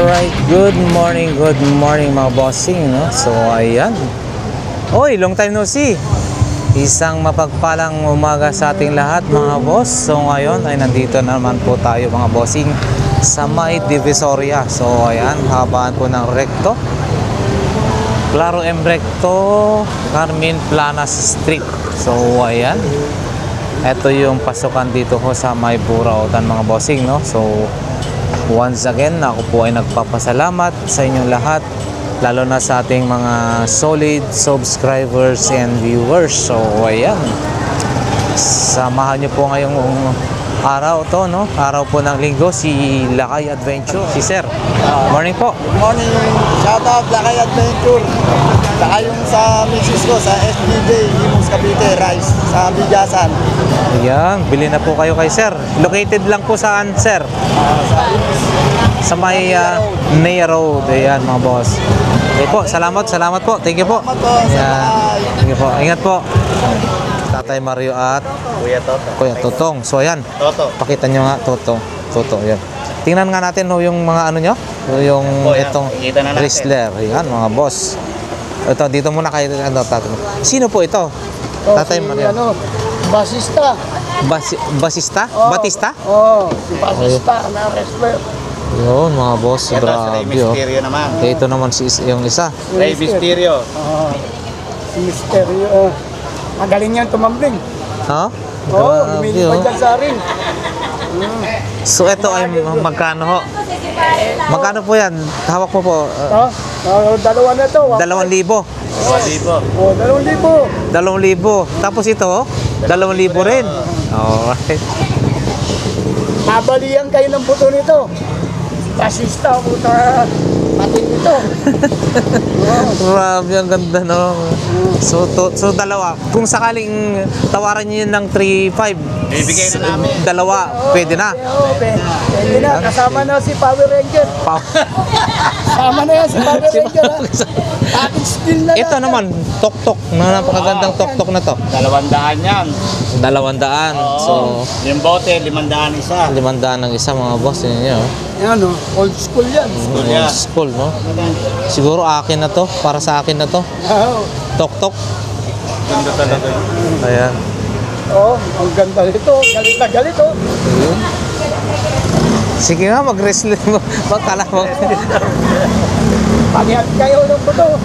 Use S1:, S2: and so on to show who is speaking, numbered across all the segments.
S1: Alright, good morning mga bossing, no? So, ayan. Oy, long time no see. Isang mapagpalang umaga sa ating lahat mga boss. So, ngayon ay nandito naman po tayo mga bossing sa May Divisoria. So, ayan, habaan po ng Recto. Claro M. Recto, Carmen Planas Street. So, ayan. Ito yung pasukan dito ho sa May Burautan mga bossing, no? So, once again, ako po ay nagpapasalamat sa inyong lahat, lalo na sa ating mga solid subscribers and viewers. So, ayan. Samahan nyo po ngayong araw to, no? Araw po ng linggo, si Lakay Adventure. Si Sir. Morning po.
S2: Good morning. Shout out Lakay Adventure. Saka yung sa misis ko sa SBJ, Limos Cavite, Rice, sa Bigasan.
S1: Ayan, bili na po kayo kay Sir. Located lang po saan, Sir? Sa may Naya Road. Ayan mga boss. Okay po, salamat po. Thank you po. Ayan. Thank you po. Ingat po. Tatay Mario at Kuya Totong. So ayan, pakita nyo nga Toto, ayan. Tingnan nga natin yung mga ano nyo, yung itong wrestler. Ayan mga boss. Ito, dito muna kayo. Sino po ito? Tatay Mario.
S2: Basista.
S1: Basista?
S2: Oh,
S1: Batista?
S2: Oo, si Basista na wrestler.
S1: Yun mga boss,
S3: Ito,
S1: grabe.
S3: si Rey Mysterio naman.
S1: Ito naman yung isa.
S3: Rey Mysterio.
S2: Si Mysterio. Magaling yan tumambling.
S1: Ha?
S2: Oo,
S1: Grabe,
S2: lumilipad dyan sa rin.
S1: So ito ay magkano ho? Magkano po yan? Hawak mo po.
S2: Dalawa na to.
S1: 2,000.
S2: 2,000.
S1: 2,000. Tapos ito, 2,000 rin. Alright.
S2: Mabalian kayo ng buto nito. Basista, puta. Pati nito.
S1: Grabe, ang ganda, no? So dalawa. Kung sakaling tawaran niyo yun ng 3,500,
S3: Bibigay na namin.
S1: dalawa, pwede na.
S2: Oo, pwede na. Kasama na si Power Ranger. Kasama na yan si Power Ranger. Package deal na.
S1: Ito naman, tok-tok. Napakagandang tok-tok na to.
S3: 200 yan.
S1: 200. So,
S3: Yung bote, 500 isa.
S1: 500 ng isa mga boss niyo.
S2: Yan o, old school yan.
S1: Old school, no? Siguro akin na to, para sa akin na to.
S2: Oo.
S1: Tok-tok.
S3: Ganda talaga.
S1: Ayan.
S2: Oo, ang ganda nito. Galit na galit o.
S1: Sige nga, mag-wrestling mo. Magkala mo.
S2: Pagyan kayo ng buto.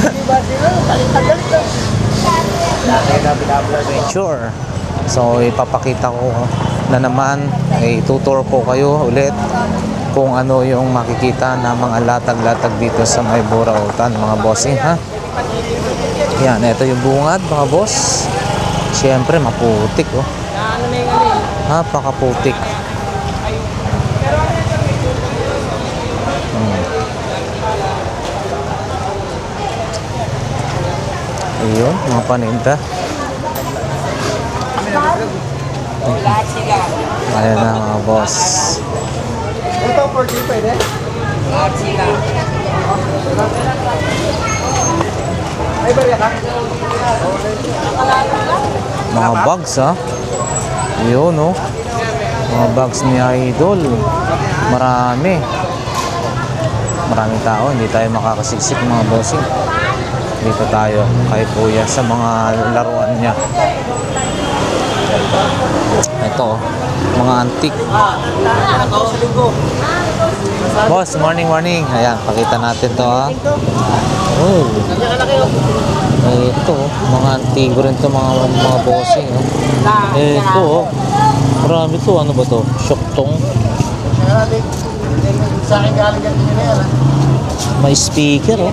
S2: Diba sila? Galit na galit o.
S1: Sure. So, ipapakita ko na naman, tutur ko kayo ulit kung ano yung makikita na mga latag-latag dito sa May Burautan, mga bossing, ha? Yan, ito yung bungad, mga boss. Siyempre, maputik, oh. Napakaputik. Ayun, mga paninda. Ayan na mga boss.
S2: Ito, 40 pwede? Ay, bariya ka?
S1: Mga bags, ha? Ayun, oh. Mga bags ni Idol. Marami. Maraming tao. Hindi tayo makakasiksik mga bossing. Dito tayo kay Kuya sa mga laruan niya. Ito, oh. Mga antique. Boss, morning. Ayan, pakita natin to, ha. Oh. Ito, mga antigo rin to, mga bossing, oh. Ito, oh. Marami to. Ano ba to? Syoktong.
S2: Sa akin galing yan nila.
S1: May speaker, oh.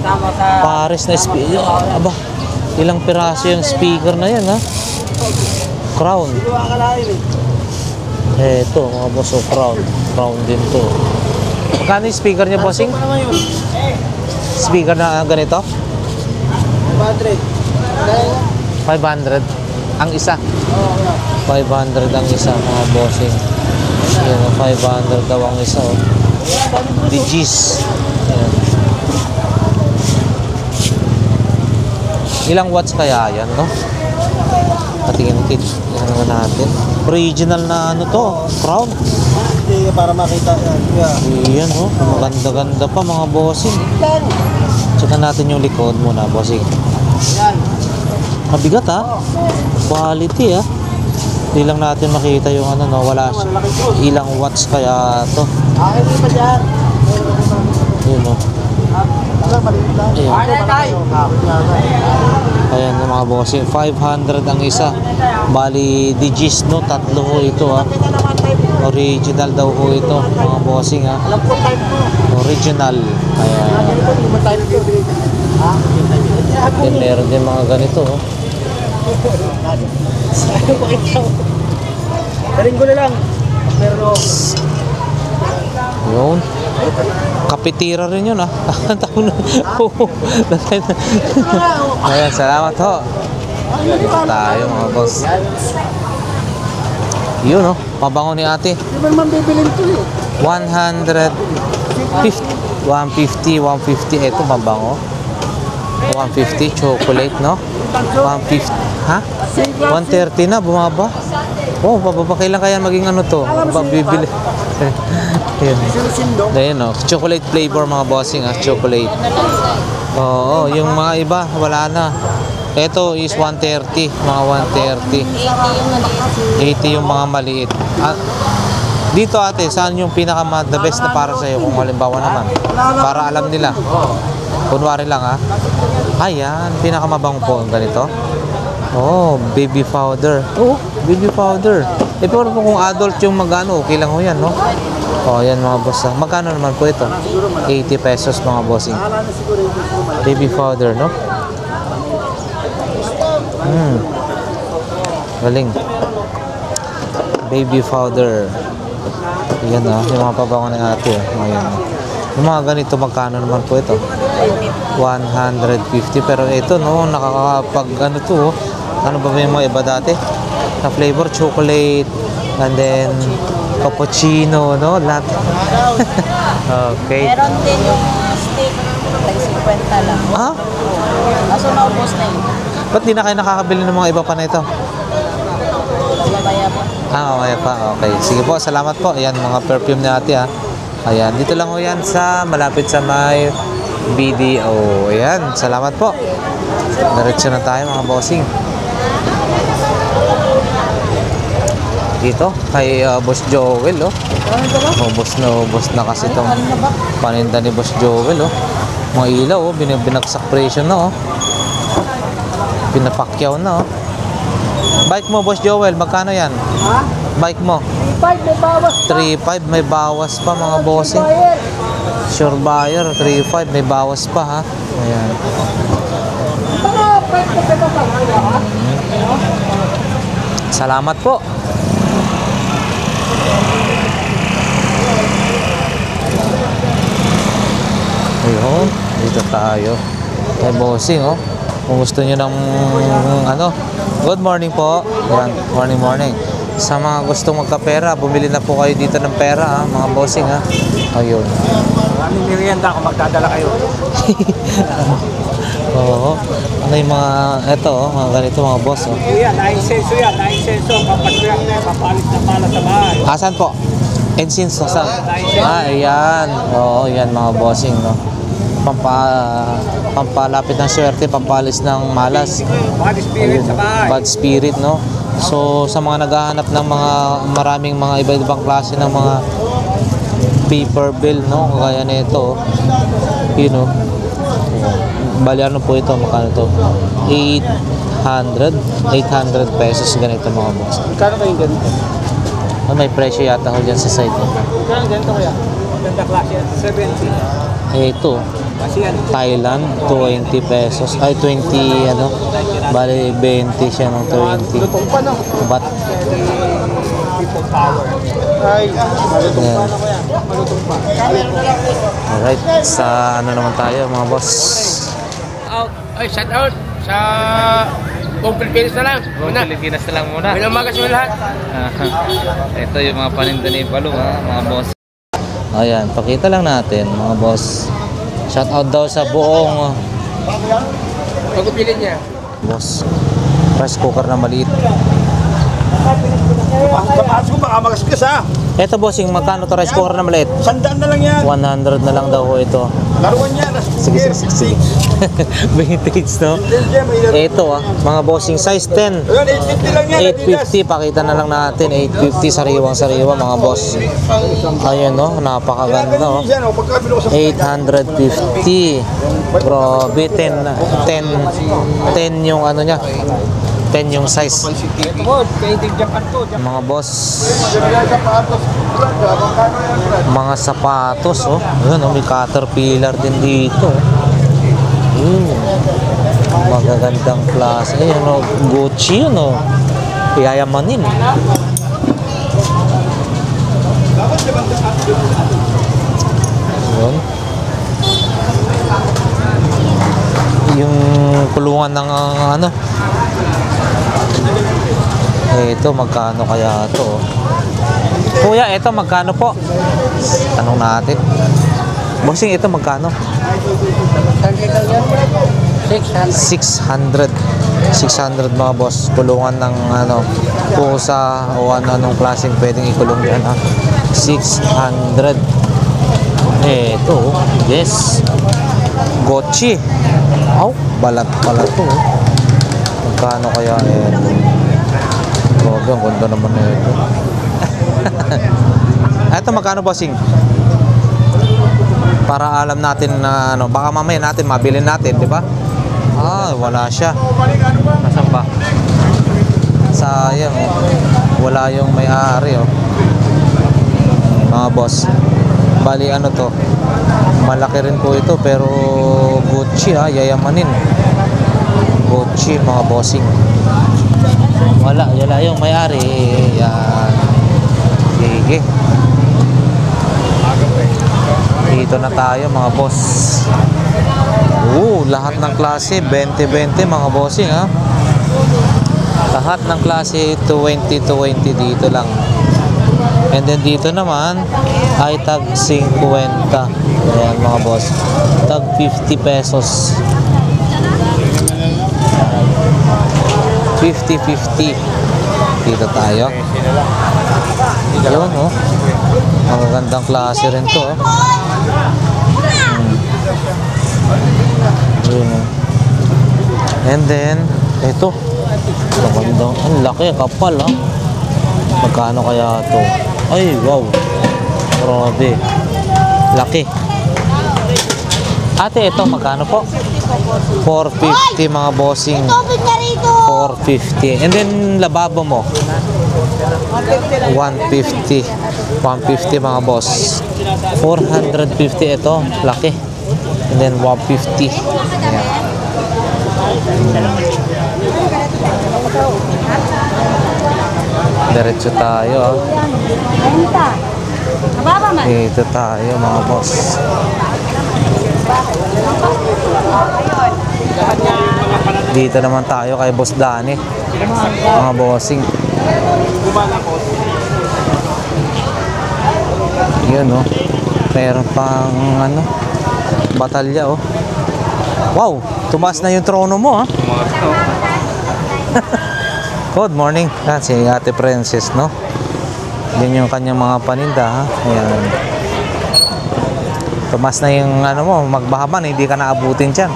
S1: Pares na speaker. Aba, ilang piraso yung speaker na yan, ha. Crown. Ito, mga boss, oh, crown. Crown din to. Magkano yung speaker niya, bossing? Speaker na ganito? 500 ang isa. 500 ang isa, mga bossing. Yan, 500 daw ang isa, oh. Digis. Ayan. Ilang watts kaya yan, no? Patingin kit naman natin. Original na ano to, crown.
S2: Hindi, para makita yan. Yeah.
S1: Iyan oh, maganda-ganda pa mga bossing. Check natin yung likod muna, bossing.
S2: Yan.
S1: Mabigat ha. Quality ha. Hindi lang natin makita yung ano no, wala siya. Ilang watts kaya to.
S2: Akin pa dyan.
S1: Yun oh. Ayan. Ayan yung mga bossing. 500 ang isa. Bali, digis no, tatlo ho ito ha. Original daw ho ito, mga bossing ha.
S2: Alam ko type ko.
S1: Original. Ayan.
S2: Hindi mo type ko. Ha?
S1: Then meron din mga ganito oh.
S2: Daring ko na lang. Pero
S1: Yun. Kapitira rin yun ah. Ayan, salamat ho. Dito tayo mga boss. Yun oh, pabango ni ate.
S2: di ba naman bibilin to eh?
S1: 150, 150. Ito pabango. 150 chocolate no? 150. Ha? 130 na bumaba. Oh, bababa kailan kaya maging ano to? Bibili. Ayun. Ayun oh, chocolate flavor mga bossing ah, chocolate. Oo, yung mga iba wala na. Ito is 130, mga 130. 80 yung mga maliit. At dito ate, saan yung pinaka the best na para sa iyo kung halimbawa naman? Para alam nila. Kunwari lang ha. Ayan, pinakamabang po ang ganito. Oh, baby powder. Oh, baby powder. Eh pero kung adult yung magano, okay lang ho yan, no? Oh, yan mga boss. Magkano naman po ito? 80 pesos mga bossing. Baby powder, no? Galing. Baby powder. Yan ah, yung mga pabango ng ate. Ayan. Yung mga ganito, magkano naman po ito? 150. Pero ito, no, nakakapag ano to, oh. Ano ba yung mga iba dati? Na flavor, chocolate, and then cappuccino, no? Lahat. Okay.
S4: Meron din yung steak, like 50 lang.
S1: Ha?
S4: Kaso naubos na yun.
S1: Ba't di na kayo nakakabili ng mga iba pa na ito?
S4: Babaya pa.
S1: Mamaya pa. Okay. Sige po, salamat po. Ayan, mga perfume ni ate ha. Ayan, dito lang ho yan sa malapit sa may BDO. Ayan, salamat po. Diretso na tayo mga bossing. Dito, kay Boss Joel, oh. Ubos na kasi itong paninda ni Boss Joel, oh. Mga ilaw, oh. Binagsak presyo na, oh. Pinapakyaw na, oh. Bike mo, Boss Joel, magkano yan?
S2: Ha?
S1: Bike mo?
S2: 3.5 may bawas.
S1: 3.5, may bawas pa mga bossing. Sure buyer, 3.5, may bawas pa ha. Ayan. Salamat po. Ayun, dito tayo. May bossing oh. Kung gusto nyo ng ano, good morning po. Ayan, morning. Sa mga gustong magkapera, bumili na po kayo dito ng pera ha, mga bossing ha. Ayun.
S3: Maraming merienda kung magdadala kayo.
S1: Oo. Ano yung mga, eto oh, mga ganito mga boss oh.
S3: Yan, naisenso yan. Naisenso. Papaswak na yan. Papalit na pala sa bahay.
S1: Asan po? Incense na saan? Ah, ayan. Oo, yan mga bossing no. Pampalapit ng swerte, pampalis ng malas.
S3: Bad spirit sa bahay.
S1: Bad spirit, no? So, sa mga naghahanap ng mga maraming mga iba-ibang klase ng mga paper bill, no? Kagaya nito, you know. Bali, ano po ito? Makano ito? 800 pesos ganito mga boss.
S3: Kano kayong ganito?
S1: Oh, may presyo yata ho dyan sa site.
S3: Kano ganito kaya? Ganda klase yan. 70.
S1: Ito,
S3: Kasi yan.
S1: Thailand, 20 pesos. Ay, 20, ano? Bali, 20 siya ng 20.
S3: Lutong pa no?
S1: But,
S3: People power. Ay, malutong pa na kaya. Malutong pa.
S1: alright. Sa ano naman tayo, mga boss?
S5: Out. Ay, shout out sa buong Pilipinas na lang. Muna.
S1: Pilipinas na lang muna.
S5: May umaga sa lahat.
S1: Ito yung mga paninda ni Palo, ha, mga boss. Ayan, pakita lang natin, mga boss. Shout out daw sa buong
S5: Pagpipilin niya.
S1: boss. Rice cooker na maliit.
S3: Kapasok ko baka magasgas ha.
S1: Ito bossing, magkano to rice cooker na maliit?
S3: 100 na lang yan.
S1: 100 na lang daw ho ito.
S3: Laruan yan.
S1: Sige, sige, sige. Vintage, no? Ito mga bossing, size 10.
S3: Ayun, 850 lang yan.
S1: 850, pakita na lang natin. 850, sariwang-sariwa mga boss. Ayun, no? Napakaganda, no? 850. Grabe, 10 yung ano niya. 10 yung size. Mga boss, mga sapatos, oh. Ayun, oh, may caterpillar din dito. Magagandang klase. Ayun, oh, Gucci yun, oh. Yayamanin. Ayun. Yung kulungan ng ano. Ito, magkano kaya ito? Kuya, ito magkano po? Tanong natin. Bossing, ito magkano? 600. 600 mga boss. Kulungan ng ano, pusa o anong klaseng pwedeng ikulong yan, ha? 600. Ito, yes. Gucci. Oh, balat pala to. Magkano kaya ito? Grabe, ang ganda naman na ito. Ito magkano bossing? Para alam natin na ano, baka mamaya natin mabilin natin, di ba? Ah, wala siya. Nasaan ba? Sayang, oh. Wala yung may-ari, oh. Mga boss. Bali ano to? Malaki rin po ito pero Gucci, yayamanin. Gucci mga bossing. Wala yung may-ari. Yan. Sige. Dito na tayo mga boss. Lahat ng klase 20-20 mga bossing, ha. Lahat ng klase 20-20 dito lang. And then dito naman ay tag 50. Ayan mga boss. Tag 50 pesos. 50-50. Dito tayo. Yun, oh. Magagandang klase rin to, oh. Yun, oh. And then ito. Ang laki, kapal, ha. Magkano kaya to? Ay, wow. Grabe. Laki. Ate, ito magkano po? 450 mga bossing. 450. And then lababo mo? 150. 150 mga boss. 450 ito. Laki. And then 150. Ayan. Diretso tayo, ah. Dito tayo mga boss. Dito naman tayo kay Boss Danny. Mga bossing. Yun, oh. Meron pang ano, batalya, oh. Wow, tumaas na yung trono mo, ha. Good morning. Yan si Ate Princess, no. Yan yung kanyang mga paninda, ha. Ayan. Tumas na yung ano mo, magbahaman, hindi ka naabutin dyan.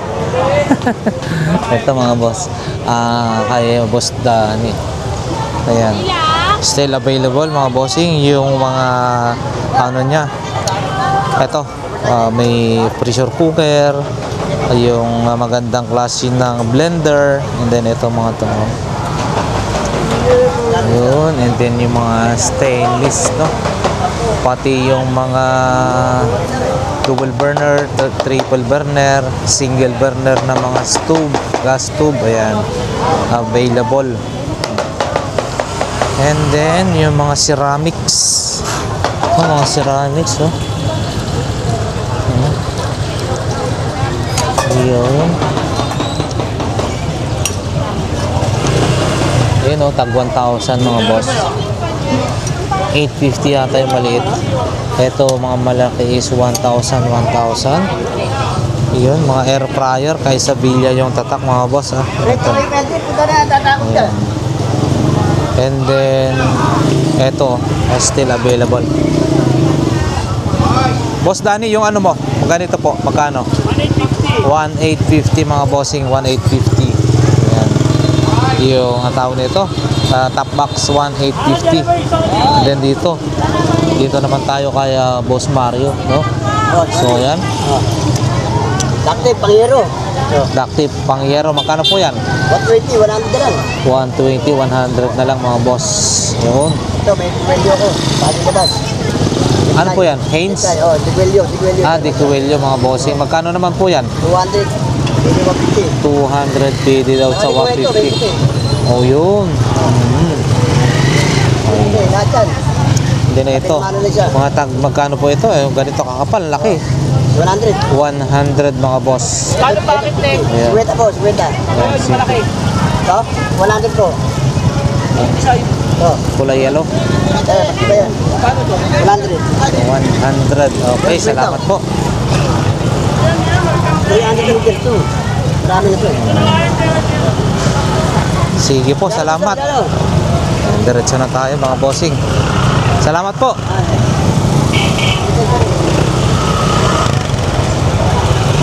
S1: Ito mga boss, kay Boss Danny. Ayan. Still available mga bossing yung mga ano niya. Ito, may pressure cooker, yung magandang klase ng blender, and then ito mga to. Yun, and then yung mga stainless, no. Pati yung mga double burner, triple burner, single burner na mga stove, gas stove, ayan, available. And then yung mga ceramics, mga ceramics, oh. Yun. Yun, oh, tag 1,000 mga boss. 850 yata yung maliit. Ito mga malaki is 1,000. Yun, mga air fryer kay Sevilla yung tatak mga boss, ha. Ito. Ayan. And then Ito, still available. Boss Danny, yung ano mo? Ganito po, magkano? 1,850 mga bossing, 1,850. Ayan. Yung ang tawag nito, top box 1,850. And then dito naman tayo kay Boss Mario, no? So ayan.
S3: Dati, pangyero.
S1: Dactive Pangyero, magkano po yan?
S3: 120, 100 na lang.
S1: 120, 100 na lang mga boss. Yun.
S3: Ito, may Diguelio ko. Pati labas.
S1: Ano po yan? Haynes?
S3: Oh, Diguelio.
S1: Di Coelho mga bossing. Magkano naman po yan?
S3: 200. Pwede 150.
S1: 200 PD daw sa 150. Oh, yun.
S3: Okay, lahat yan.
S1: Hindi na ito. Mga tag, magkano po ito? Ganito kakapal, laki.
S3: 100.
S1: 100 mga boss.
S5: Kano bakit, Tek?
S1: Ayan.
S3: 50 po, 50.
S1: Ayan, si
S3: Ito, 100 po. Ito,
S1: kulay yellow.
S3: ito yan. 100.
S1: 100. Okay, salamat po.
S3: 300 yung tier 2. Marami na ito.
S1: Sige po, salamat. Diretso na tayo mga bossing. Salamat po.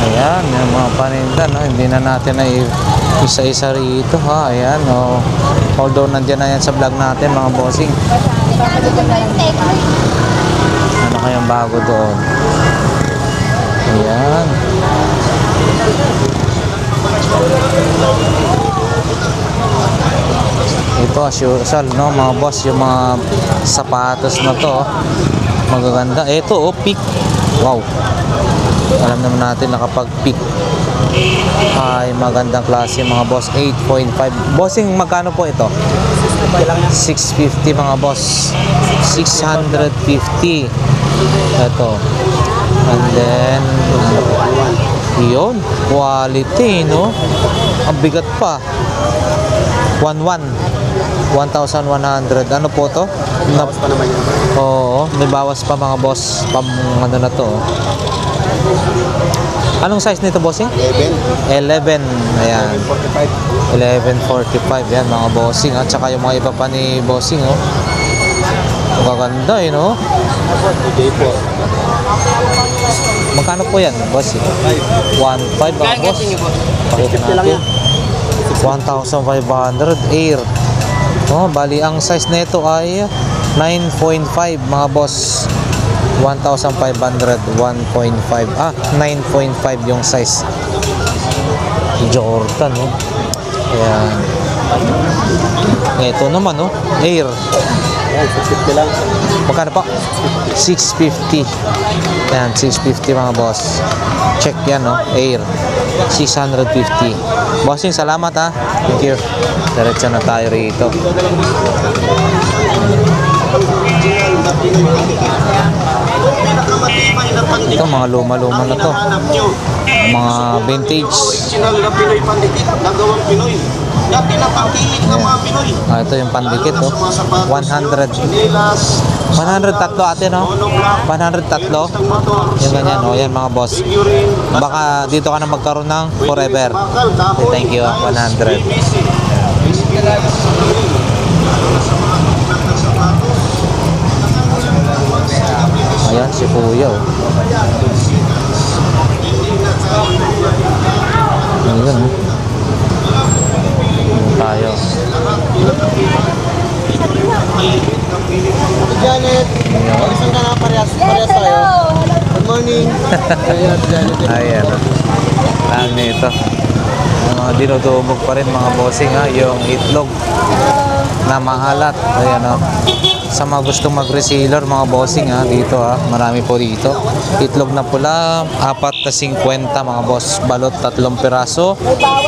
S1: Ayan, yung mga paninda, no? Hindi na natin na isa-isa rito, ha? Ayan, no? Although nandiyan na yan sa vlog natin mga bossing. Ano kayang bago doon? Ayan. Ito as usual, no, mga boss, yung mga sapatos na to, magaganda. Ito, peak. Wow. Alam naman natin na kapag peak ay magandang klase mga boss. 8.5. Bossing, magkano po ito? 650 mga boss. 650. Ito. And then yun, quality, no? Ang bigat pa. 1,100. Ano po to? Bawas pa naman yun. Oo, may bawas pa mga boss. Ano na to? Anong size nito, bossing? 11. Ayan. 11.45. Yan mga bossing. At saka yung mga iba pa ni bossing, oh. Magaganda, eh, no? Magkano po yan, bossing? 1.5 mga boss. Pakita natin. 1,500 Air. Oh, bali ang size nito ay 9.5 mga boss. 1,500, 1.5. 9.5 yung size. Jordan, no? Ayan. Ito naman, no? Air.
S3: Ayan, 650 lang.
S1: Magkano pa? 650. Ayan, 650 mga boss. Check yan, no? Air. 650. Bossing, salamat, ha. Thank you. Diretso na tayo rito. Ito, mga luma-luma na to. Mga vintage.
S6: Original na Pinoy pandikit, nagawang Pinoy. Dati na pangkilik ng mga Pinoy.
S1: Ito yung pandikit, oh. 100. 100 tatlo ate, no? 100 tatlo. Yung ganyan, oh. Yan mga boss. Baka dito ka na magkaroon ng forever. Thank you, 100. Ayan, si Kuya, oh. Ayan, oh. Tayo.
S3: Janet, saan ka na parehas tayo? Good morning. Ayan, Janet.
S1: Ayan. Ang nito. Mga dinudumog pa rin mga bossing, ha. Yung itlog na maalat. Ayan, ha. Sa mga gustong mag-reseller mga bossing, ha. Dito, ha. Marami po dito. Itlog na pula, 4.50 mga boss. Balot 3 piraso,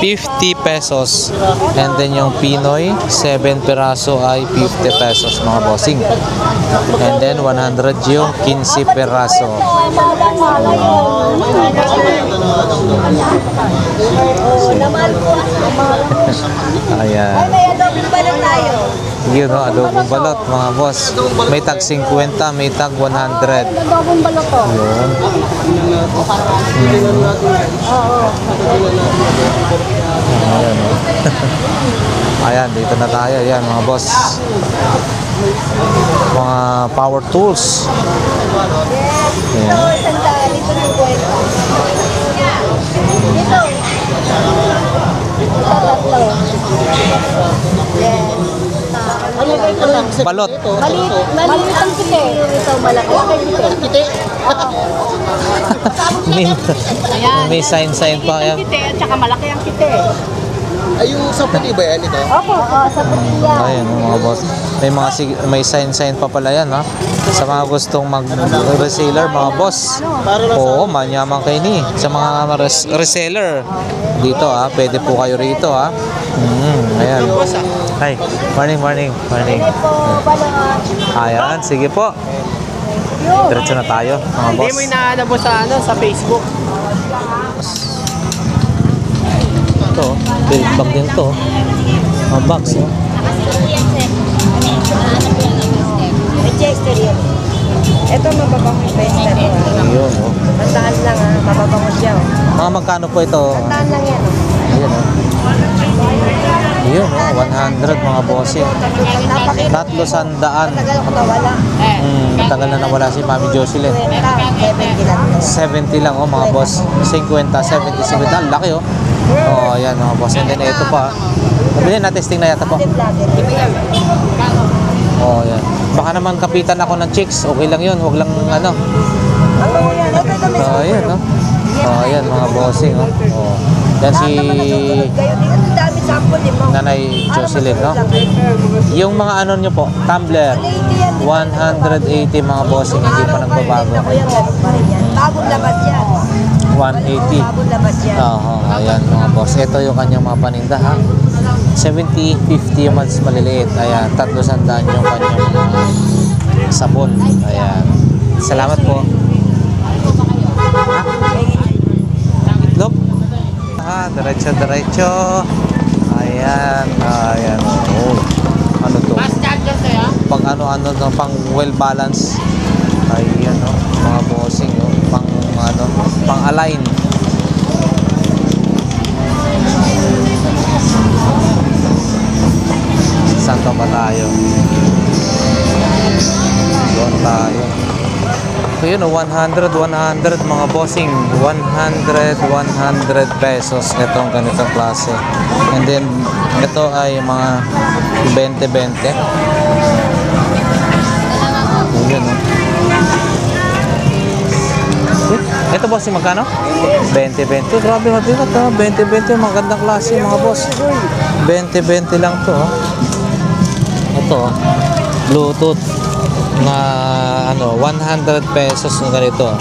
S1: 50 pesos. And then yung Pinoy, 7 piraso ay 50 pesos mga bossing. And then 100 yung 15 piraso. Ayan. Yun, no, adobong balot mga boss. May tag 50, may tag 100.
S4: Adobong balot to.
S1: Yun. Ayan, no. Ayan, dito na tayo. Ayan mga boss. power tools. Ayan.
S4: Ito, sandali. Ito yung kwenta. Dito. Ito, tatlo. Yes.
S3: Ano ba ito lang?
S1: Balot.
S4: Maliit ang kite. Ito, malaki ang kite.
S1: May sign pa. Ayan.
S4: Kite at saka malaki ang kite.
S3: Ay, yung sa puti ba yan ito?
S4: Opo, sa putiya.
S1: Ayan, mga boss. May sign pa pala yan, ha? Sa mga gustong mag-reseller, mga boss. Oo, manyaman kayo ni. Sa mga reseller. Dito, ha? Pwede po kayo rito, ha? Ayan. Hi. Morning.
S4: Pwede po, balot.
S1: Ayan, sige po. Diretso na tayo, mga
S3: Hindi
S1: boss.
S3: mo inaanap mo sa sa Facebook.
S1: Ito, build bag din to. Mga box, no?
S4: Manchester yun. Ito, mababang Manchester.
S1: Ayun, oh.
S4: Tandaan lang ha, mababang siya.
S1: Mga magkano po ito?
S4: Tandaan lang yan.
S1: Ayun, oh. Ayun, oh. 100, mga bossing.
S4: Napakita.
S1: 300.
S4: Tagal ko nawala.
S1: Matagal na nawala si Mami Jocelyn.
S4: 70
S1: 70 lang, oh, mga boss. 50, 70, 70. Ang laki, oh. Oh, ayan, mga boss. And then, ito pa. Nabili na, testing na yata po. Oh, ayan. Baka naman kapitan ako ng chicks. Okay lang yun. Huwag lang, ano.
S4: Ano yan? Ito may
S1: Oh, ayan, no? Oh, ayan, mga bossing, oh. Oh. Yan si
S4: Ang dami sample din mo.
S1: Nanay Jocelyn, no? Yung mga ano nyo po, tumbler. 180, mga bossing. Hindi pa nagbabago.
S4: Bagong labas yan.
S1: 180.
S4: Bagong labas yan.
S1: Oo, ayan mga boss. Ito yung kanyang mga paninda, ha? 70, 50 yung mas maliliit. Ayan, 300 yung kanyang mga sabon. Ayan. Salamat po. Itlog? Diretso. Ayan. Oh. Ano to? Pang ano, pang well balance. Ayan, oh. Mga bossing, oh. Pang align. Saan ka ba tayo? Doon tayo. So yun, 100 mga bossing. 100 pesos itong ganitong klase. And then ito ay mga 20. Yun, oh. Ito boss, magkano? 20. Grabe mabigat, ha? 20. Magandang klase mga boss. 20 lang to, ha? Ito, Bluetooth na ano, 100 pesos ng ganito.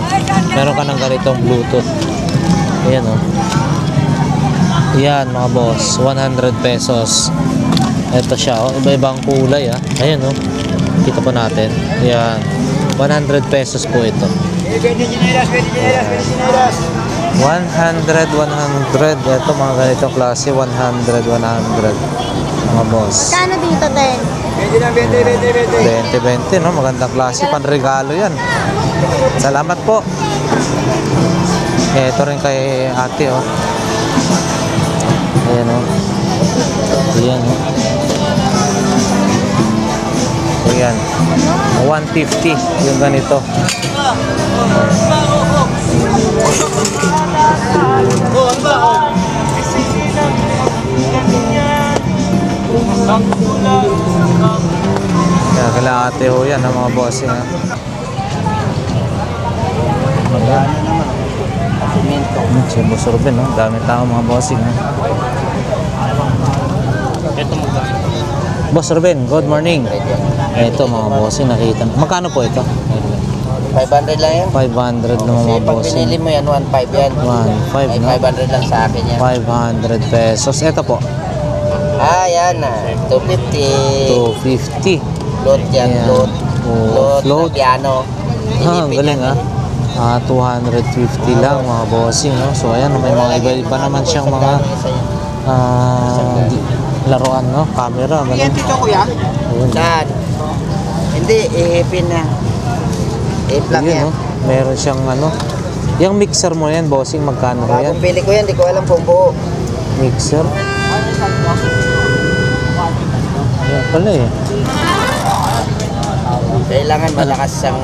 S1: Meron ka ng ganitong Bluetooth. Ayan, oh. Yan mga boss, 100 pesos. Ito siya, oh. Iba-ibang kulay, ha? Ayan, oh. Kita po natin. Yan. 100 pesos po ito. 100. Ito mga ganitong klase, 100. Mga boss.
S4: Kano dito, Ten?
S1: 20, no? Magandang klase, panregalo yan. Salamat po. Ito rin kay ate, oh. Ayan, oh. Ayan, oh. Ayan. 150 yung ganito. Kaya kailangan ate ho yan, ang mga bossing, ha. Si Boss Ruben, no? Dami tao mga bossing, ha. Boss Ruben, good morning. Ito mga bossing, nakita. Magkano po ito?
S7: 500 lang yan.
S1: 500 naman
S7: Kasi
S1: mga
S7: pag
S1: bossing.
S7: pinili mo yan, 1.5 yan.
S1: 1.5,
S7: Ay,
S1: no?
S7: 500 lang sa akin yan.
S1: 500 pesos. Ito po,
S7: Ah, yan na. 250.
S1: 250.
S7: Float yan,
S1: Ayan.
S7: float.
S1: Oh, float.
S7: Na piano.
S1: Ang galing, ha. 250 lang mga bossing, no? So ayan, may mga iba-iba naman siyang mga laruan, no? Camera,
S3: Yan
S1: ganun.
S3: dito, kuya.
S1: Ayun.
S7: Saan? Hindi, ihipin na. I-plug
S1: Ayun,
S7: yan.
S1: no? Meron siyang ano. Yung mixer mo yan, bossing, magkano ko yan?
S7: Bagong pili ko yan, di ko alam kung buo.
S1: Mixer? Ayan pala, eh.
S7: Kailangan malakas ang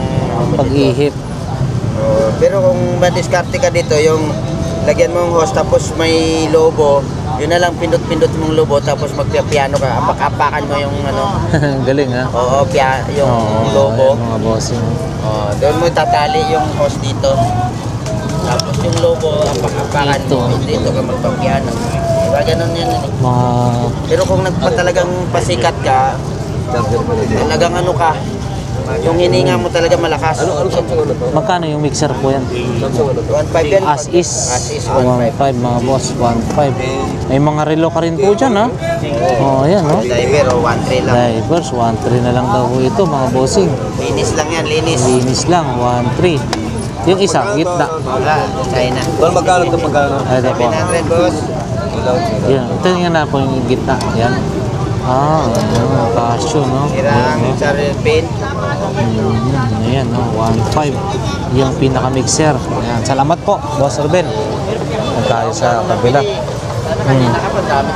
S1: Pag-ihip.
S7: Pero kung madiskarte ka dito, yung lagyan mo ng hose tapos may lobo, yun na lang pindot-pindot mong lobo tapos magpiano ka, apak-apakan mo yung ano.
S1: Galing ha.
S7: Oo, yung lobo.
S1: Ayan, mga bossing.
S7: Doon mo tatali yung hose dito. Tapos yung lobo, apak-apakan mo. Dito ka magpapiano. Diba ganun yan?
S1: Mga
S7: Pero kung talagang pasikat ka, talagang ano ka, yung hininga mo talaga malakas.
S1: magkano yung mixer po yan?
S7: 1.5 yan.
S1: As is.
S7: As is,
S1: 1.5
S7: 1.5.
S1: mga boss, 1.5. May mga relo ka rin po dyan ha. Ayan no.
S7: Diver o 1.3 lang.
S1: Divers, 1.3 na lang daw po ito mga bossing.
S7: Linis lang yan, linis.
S1: Linis lang, 1.3. Yung isa, gitna.
S7: Wala, China.
S3: Well, magkano ito magkano?
S1: Ito po.
S7: 700 boss.
S1: Yan. Tingnan na po yung gitna. Yan. Casio, no?
S7: Sirang sa pin.
S1: Ayan, no? 1.5. Yung pinaka-mixer. Ayan. Salamat po, Boss Ruben. Tayo sa kabila.
S7: Dami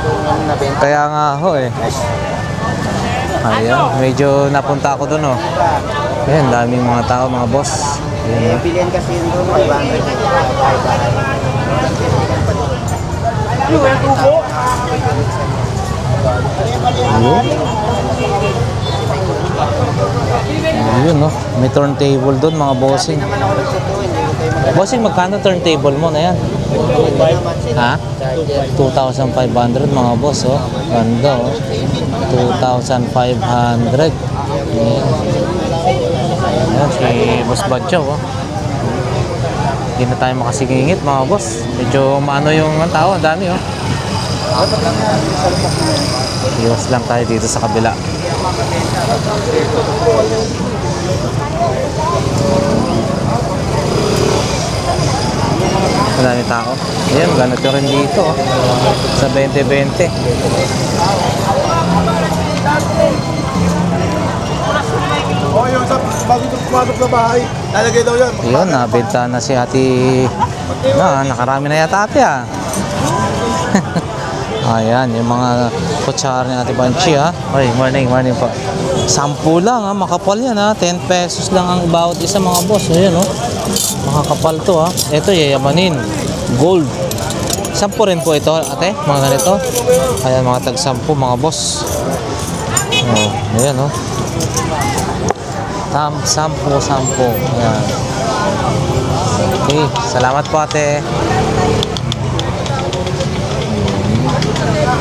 S7: kong nabenta.
S1: Kaya nga ho eh. Ayan, medyo napunta ako dun oh. Ayan, daming mga tao, mga boss. Ayan,
S7: Pilihan kasi yun doon, 500.
S1: Ayun no, may turntable doon mga bossing. Bossing, magkano turntable mo na yan? Ha? 2,500 mga boss oh. Ganda oh. 2,500. Ayan, si Boss Badjaw oh. Hindi na tayo makasigingit mga boss. Medyo maano yung tao, ang dami oh. Iwas lang tayo dito sa kabila. Marami tao. Ayan, ganito rin dito oh. Sa 2020.
S3: Oh, yun, bago ito pumasok sa bahay, lalagay daw yan.
S1: Yun, nabenta na si ate. Nakarami na yata ate ah. Ayan, yung mga kutsara ni ate Banchi ha. Oy, morning po. 10 lang ha, makapal yan ha. 10 pesos lang ang bawat isa mga boss. Ayan oh. Makakapal to ha. Ito, yayamanin. Gold. 10 rin po ito ate, mga ganito. Ayan, mga tag 10 mga boss. Oh, ayan oh. 10. Ayan. Okay, salamat po ate.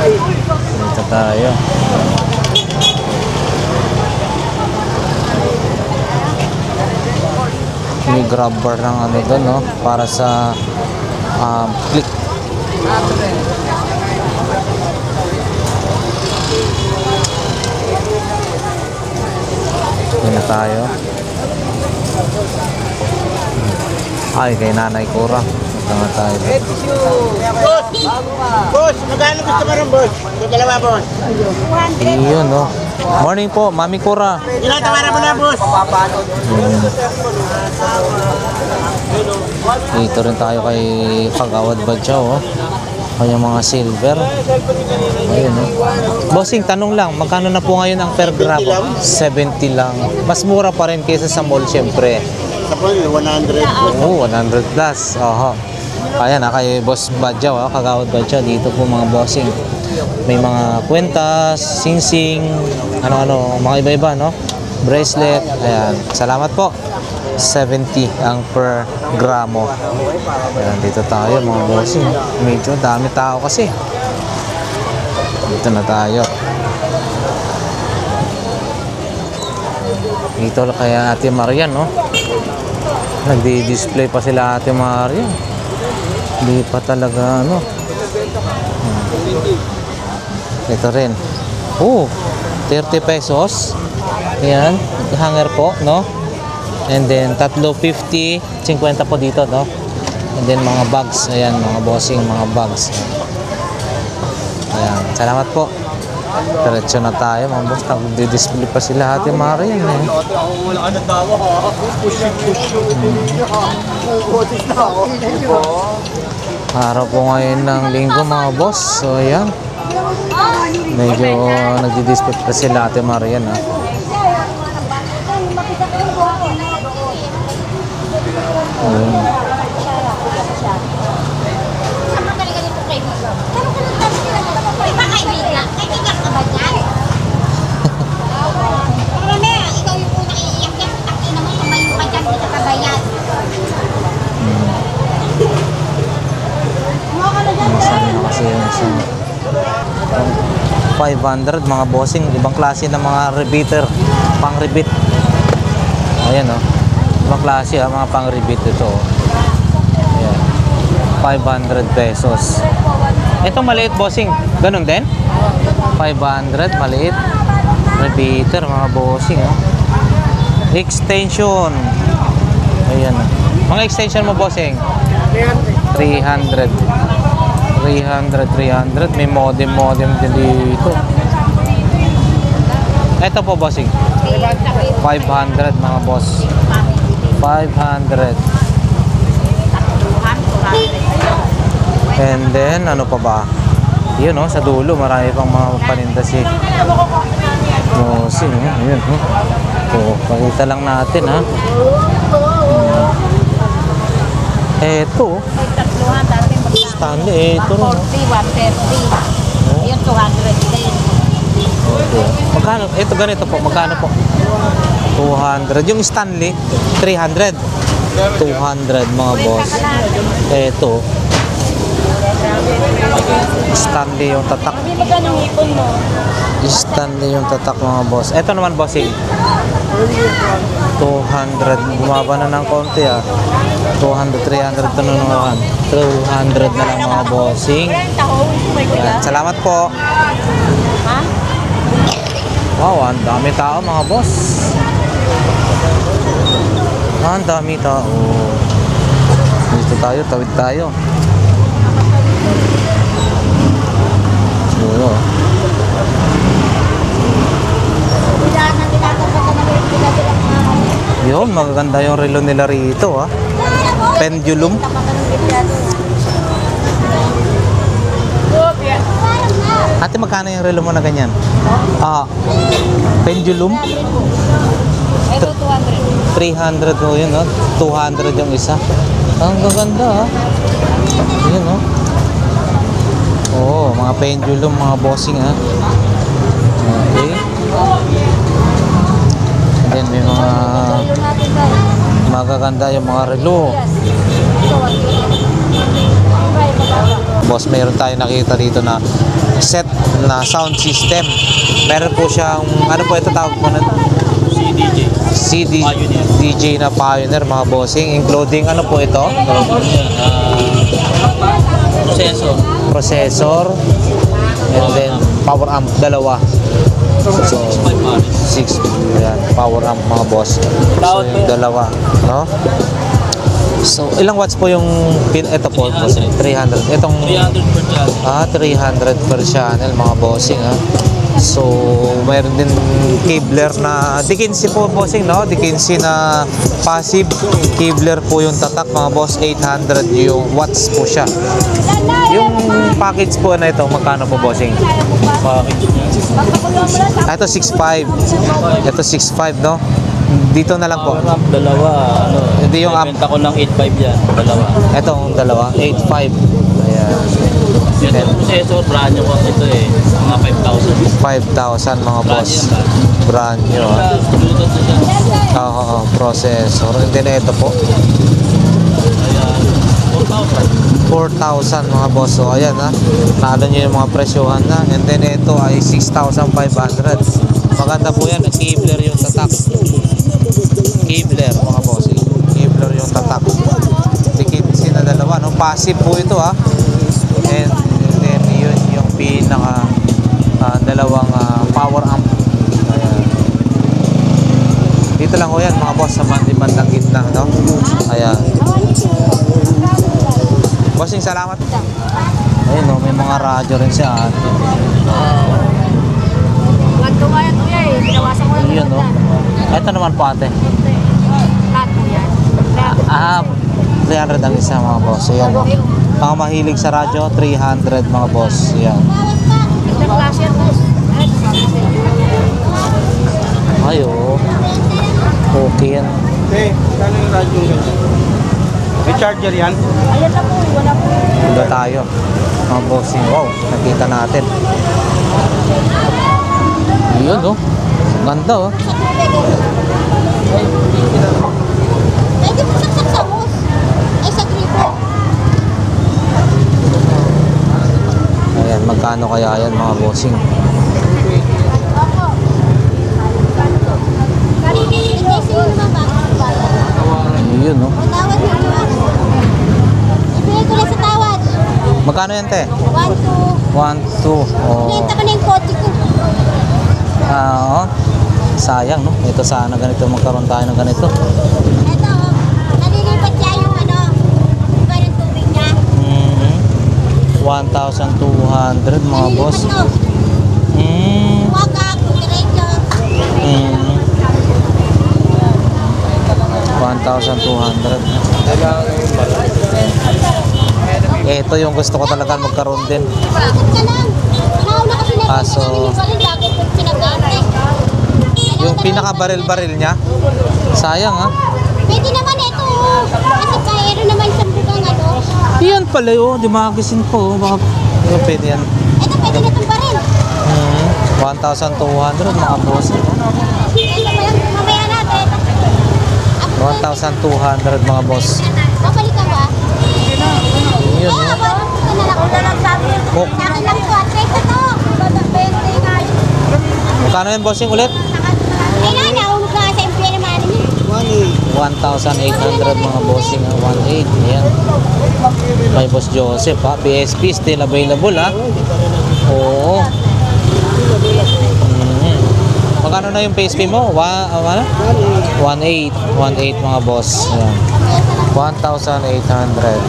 S1: Dito tayo. May grab bar ng ano doon no, para sa click. Dito na tayo. Ay, kay Nanay Cora. Dito na tayo.
S7: Boss, magkano gusto mo rin, boss? Yung dalawa, boss.
S1: Iyon no. Morning po, Mami Cora.
S7: Ilang tawaran mo na, boss?
S1: Dito rin tayo kay Kagawad Badjaw oh. Kaya mga silver. Ayun oh. Bossing, tanong lang, magkano na po ngayon ang per gram? 70 lang. Mas mura pa rin kaysa sa mall syempre.
S2: Sa po, 100.
S1: Oo, 100 plus. Oho. Ayan na kay Boss Badjaw, Kagawad Badjaw. Dito po mga bossing. May mga kwentas, singsing, ano-ano, mga iba-iba, no? Bracelet. Ayan. Salamat po. 70 ang per gramo. Ayan, dito tayo mga bossing. Medyo dami tao kasi. Dito na tayo. Dito kaya Ate Marian, no? Nagdi-display pa sila Ate Marian. Hindi pa talaga, ano. Ito rin. Oh, 30 pesos. Ayan, hanger po, no? And then, tatlo 50, 50 po dito, no? And then, mga bags. Ayan, mga bossing, mga bags. Ayan, salamat po. Diretso na tayo, mga boss. Nagdi-display pa sila Ate Marian, eh.
S3: Wala ka na dawa ha. Push.
S1: Araw po ngayon ng linggo, mga boss. So, ayan. Medyo nagdi-display pa sila Ate Marian, ha. Ayun.
S4: Sama talaga dito kay Mika. Pero ka lang tayo sila. Iba kaibigan. Kaibigan ka ba dyan? Pero na, ikaw yung unang iiyak yan. Taki naman tumayo ka dyan. Hindi ka kabayan.
S1: Masali na kasi yun sa 500 mga bossing, ibang klase ng mga repeater, pang repeat. Ayan oh. Ibang klase mga pang repeat ito. Ayan. 500 pesos. Ito maliit bossing, ganun din? 500 maliit. Repeater mga bossing oh. Extension. Ayan oh. Mga extension mo bossing? 300. May modem din dito. Ito po bossing 500 mga boss. 500. And then ano pa ba? Yun oh, sa dulo marami pang mga paninda si bossing. Yun oh. So, pakita lang natin ha. Eto Stanley, ito rin.
S4: 140, 130. Yun, 200 din.
S1: Okay. Magkano? Ito ganito po. Magkano po? 200. Yung Stanley, 300. 200 mga boss. Ito. Stanley yung tatak.
S4: Magkano ang ipon mo?
S1: Stanley yung tatak mga boss. Ito naman bossing. 200. Bumaba na ng konti ah. 200, 300 ito na naman. 200 na lang mga bossing. Yan. Salamat po.
S4: Ha?
S1: Wow, ang dami tao mga boss. Ang dami tao. Dito tayo, tawid tayo. Siguro. Yun, magaganda yung relo nila rito ah. Pendulum. Ate, magkano yung relo mo na ganyan? Pendulum?
S4: Ito 200.
S1: 300 mo yun, no? 200 yung isa. Ang gaganda, ha? Yun, no? Oo, mga pendulum, mga bossing, ha? Okay. And then, may mga magaganda yung mga relo. Boss, mayroon tayo nakita dito na set na sound system. Meron po siyang, ano po ito tawag po na? DJ na Pioneer mga bossing, including ano po ito? Processor and then power amp, dalawa. So, 6 yan, power amp mga boss. So, yung dalawa, no? So, ilang watts po yung ito po? 300. Itong
S5: 300 per channel.
S1: 300 per channel mga bossing, ha. So, mayroon din cabler na D15 po bossing, no? D15 na passive cabler po yung tatak mga boss. 800 yung watts po siya. Yung package po na ito, magkano po bossing? Ito 6.5. Ito 6.5, no? Dito na lang po.
S5: Power amp, dalawa. Ano,
S1: Hindi yung amp.
S5: benta ko ng 8.5 yan. Dalawa.
S1: Itong dalawa, 8.5. Ayan.
S5: Ito processor, brand new ko ito eh. Mga 5,000.
S1: 5,000 mga boss. Brand new, ha?
S5: Bluetooth na siya.
S1: Oo, processor. And then ito po,
S5: Ayan. 4,000.
S1: 4,000 mga boss. So, ayan, ha? Nalo nyo yung mga presyohan na. And then ito ay 6,500. Maganda po yan. Cabler yung tatak. Cabler mga boss. Cabler yung tatak. D15 na dalawa, no? Passive po ito, ha? And then yun yung pinaka dalawang power amp. Ayan. Dito lang ko yan mga boss sa bandang gitna, no? Ayan. Bossing, salamat. Ayun, no? May mga radyo rin siya.
S4: Magkawaya to yan eh. Binawasan ko lang.
S1: Yun, no? Ito naman po ate.
S4: Lahat mo yan.
S1: 300 ang isa mga boss. Ayan, no? Mga mahilig sa radyo, 300 mga boss. Ayan.
S4: Ito klase yan, boss.
S1: Ay, oo. Okay yan.
S3: Okay, kano yung radyo ganyan? May charger yan.
S4: Ayan na po, wala po.
S1: Dito tayo. Mga bossing. Wow, nakita natin. Yun oh. Ganda oh.
S4: Pwede po saksak sa bus. Ay, sa gripo.
S1: Ayan, magkano kaya yan mga bossing?
S4: Opo. Hindi sino naman ba?
S1: Yun oh.
S4: Tawad mo naman. Ibigay ko lang sa tawad.
S1: Magkano yan te?
S4: 1, 2.
S1: 1, 2. Oh.
S4: Pinenta ko na yung kotse ko.
S1: Oo. Sayang no. Ito sana ganito magkaroon tayo ng ganito.
S4: Ito, nalilipat siya yung ano, iba ng tubig niya.
S1: 1,200 mga boss.
S4: Nalilipat to. Wakak, diretso.
S1: 1,200. Ito yung gusto ko talaga magkaroon din.
S4: Bakit ka lang? Nauna kasi
S1: Kaso,
S4: namin yung balon bago po pinag-arte.
S1: yung pinaka-baril-baril niya, sayang ha.
S4: Pwede naman ito. Kasi kaya naman sa bugang ano.
S1: Yan pala yun, di magasin ko. Baka pwede yan.
S4: Ito pwede na itong baril.
S1: 1,200 mga boss.
S4: Ito mamaya natin.
S1: 1,200 mga boss.
S4: Babalik ka ba?
S1: Yun
S4: Oo,
S1: yun.
S4: babalik ka na lang. Wala lang sabi.
S1: Oh.
S4: Sa akin lang po. At ito to. 20 nga.
S1: Magkano yan bossing ulit?
S4: Kailan na. Umag na sa MP naman.
S1: 1,800 mga bossing. 1,800. Ayan. May Boss Joseph ha. PSP still available ha. Oo. Magkano na yung PSP mo? 1,800 mga boss. Ayan. 1,800.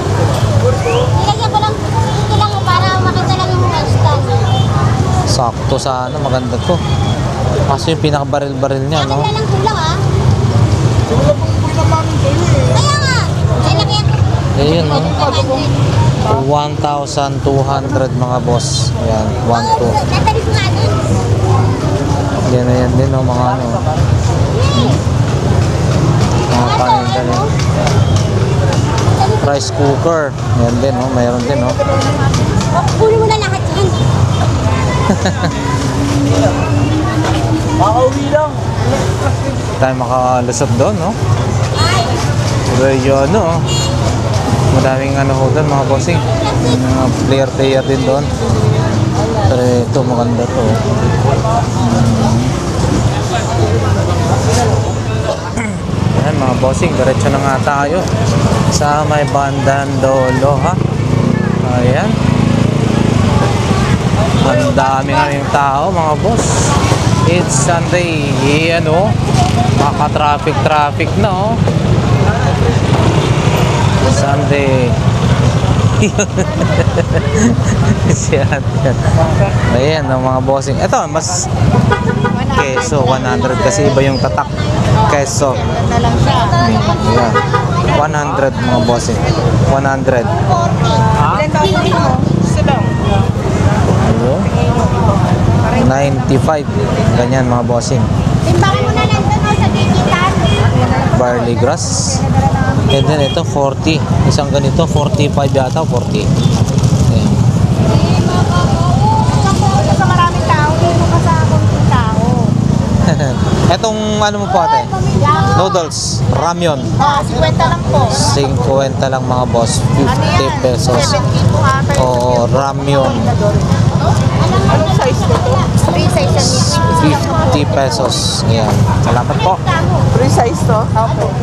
S4: Nilagyan ko lang. Ito lang para makita lang yung mga stand.
S1: Sakto sa ano, maganda to. Kaso yung pinaka-baril-baril niya,
S4: Akin
S1: no?
S4: na lang kulang ah. Kaya nga. Kaya lang yan.
S1: Ayun, no? 1,200 mga boss. Ayan, 1,200.
S4: Natalis nga dun.
S1: Yan na yan din, no? Mga ano. Mga paninda rin. Rice cooker. Yan din, no? Mayroon din, no?
S4: Kunin mo na lahat yan.
S1: Tayo makalusot doon, no? Medyo ano, oh. Madaming ano ho doon, mga bossing. Mga player din doon. Pero ito, maganda to. Ayan, mga bossing, diretso na nga tayo sa may bandang Dolo, ha? Ayan. Ang dami nga yung tao, mga boss. It's Sunday. Ayan, oh. Maka-traffic na, oh. Sunday. Siya. Ayan, ang mga bossing. Ito, mas keso 100 kasi iba yung tatak. Keso. Ayan. 100 mga bossing. 100. Ayun. 95. Ganyan mga bossing.
S4: Timbangin mo na lang doon sa digital.
S1: Barley grass. And then ito 40. Isang ganito 45 yata, 40. Ayan.
S4: Sa maraming tao, hindi mo ka sa konting tao.
S1: Etong ano mo po ate? Noodles, ramyun.
S4: 50 lang po.
S1: 50 lang mga boss. 50 pesos.
S4: 70 po ha.
S1: Oo, ramyun.
S4: Anong size po to? 3 size yan.
S1: 50 pesos. Ayan. Salamat po.
S3: Free size to? Opo.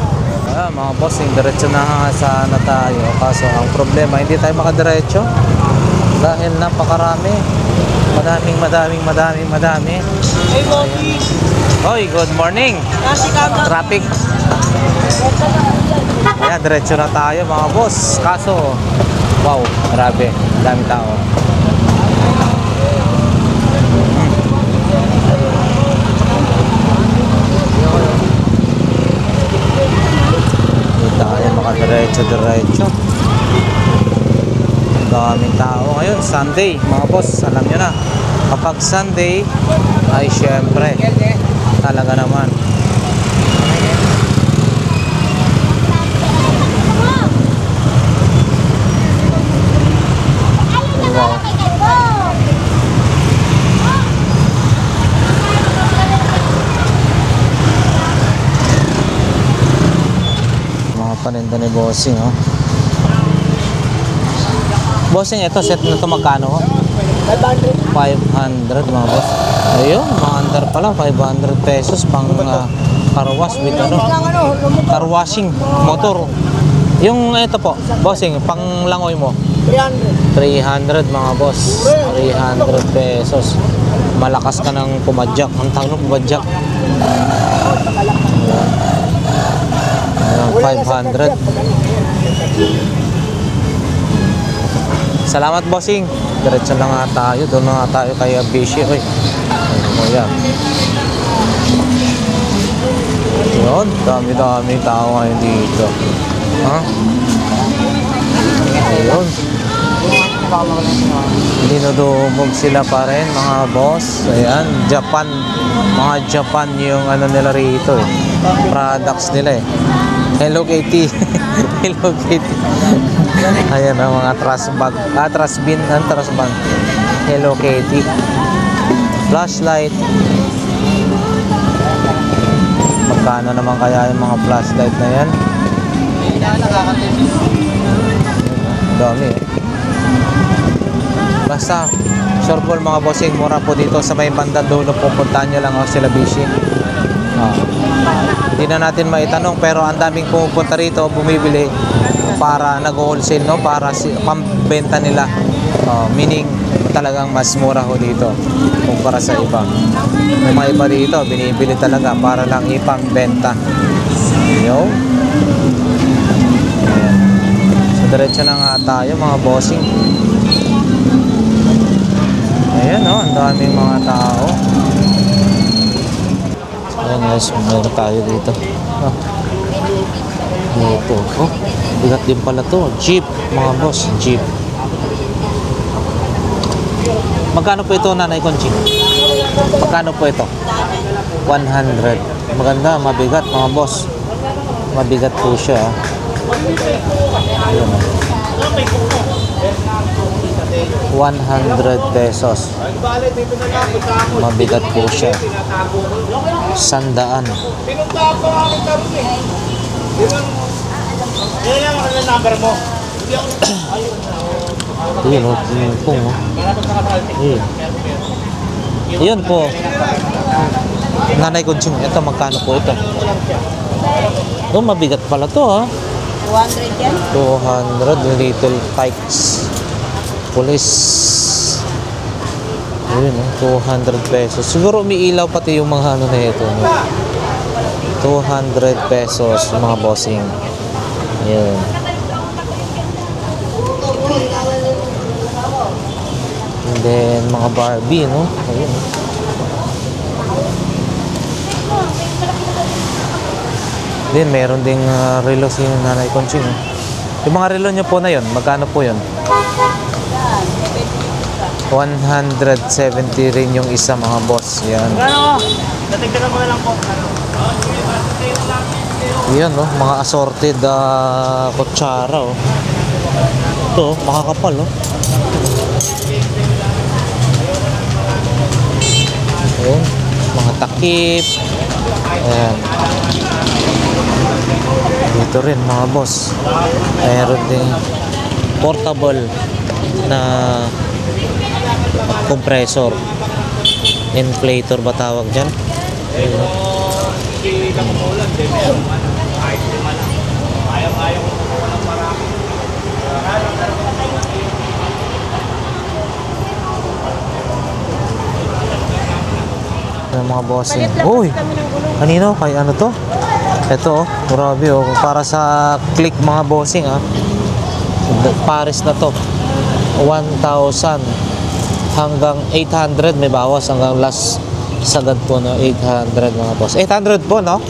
S1: Ah, mga boss, diretso na nga sana tayo. Kaso ang problema, hindi tayo makadiretso. Dahil napakarami. Madaming.
S3: Hey, Bobby!
S1: Hoy, good morning. Traffic. Ayan, diretso na tayo mga boss. Kaso, wow, grabe. Daming tao. Hindi tayo makadiretso. Daming tao ngayon. Sunday, mga boss. Alam nyo na. Kapag Sunday, ay syempre, talaga naman. paninda ni Bossing, oh. Bossing, ito set na to magkano? 500 mga boss. Ayun, mga under pala, 500 pesos pang car wash with car washing motor. Yung ito po, Bossing, pang langoy mo. 300 mga boss. 300 pesos. Malakas ka ng pumadyak. Ang tawag ng pumadyak. Ayan, 500. Salamat, Bossing. Diretso na nga tayo. Doon na nga tayo kay Bishi. Uy. Ayan. Yun. Dami-dami tao ngayon dito. Ha? Ayun. Dinudumog sila pa rin, mga boss. Ayan. Japan. Mga Japan yung ano nila rito eh. Products nila eh. Hello Kitty. Hello Kitty. Ayan ang mga trash bag. Trash bin. Trash bag. Hello Kitty. Flashlight. Magkano naman kaya yung mga flashlight na yan? Dami eh. Basta sure po mga bossing, mura po dito sa may bandang dulo. Pupuntahan nyo lang sila Bishi. Hindi na natin maitanong pero ang daming pumupunta rito, bumibili para nag-wholesale, no? Para pambenta nila. Meaning talagang mas mura ho dito kumpara sa iba. Yung mga iba dito, binibili talaga para lang ipambenta. Yo. So diretso na nga tayo mga bossing. Ayan o, ang daming mga tao. Ayan guys, meron tayo dito. Dito. Oh, bigat din pala to. Jeep, mga boss. Jeep. Magkano po ito, Nanay Conchi? Magkano po ito? 100. Maganda, mabigat mga boss. Mabigat po siya. Ayan. 100 pesos. Mabigat po siya. 100. Ayun o, pong o. Ayun po. Nanay Conching, ito magkano po ito? Oh, mabigat pala to ha.
S4: 200 yan?
S1: 200 little tikes. Police. Ayun o, 200 pesos. Siguro umiilaw pati yung mga ano na ito. 200 pesos mga bossing. Ayun. And then mga Barbie, no? Ayun. Then meron ding relo si Nanay Conching. Yung mga relo niyo po na yun, magkano po yun? 170 rin yung isa mga boss. Yan.
S3: Natignan mo na lang po.
S1: Yan, no? Mga assorted kutsara, oh. Ito, makakapal, oh. Ayan, mga takip. Ayan. Dito rin, mga boss. Mayroon din portable na compressor. Inflator ba tawag dyan? Ayan. Mga boss yan. Uy! Kanino? Kay ano to? Ito oh. Grabe oh. Para sa click mga bossing ah. Paris na to. 1,000 hanggang 800 may bawas hanggang last sagad po na 800 mga boss. 800 po no?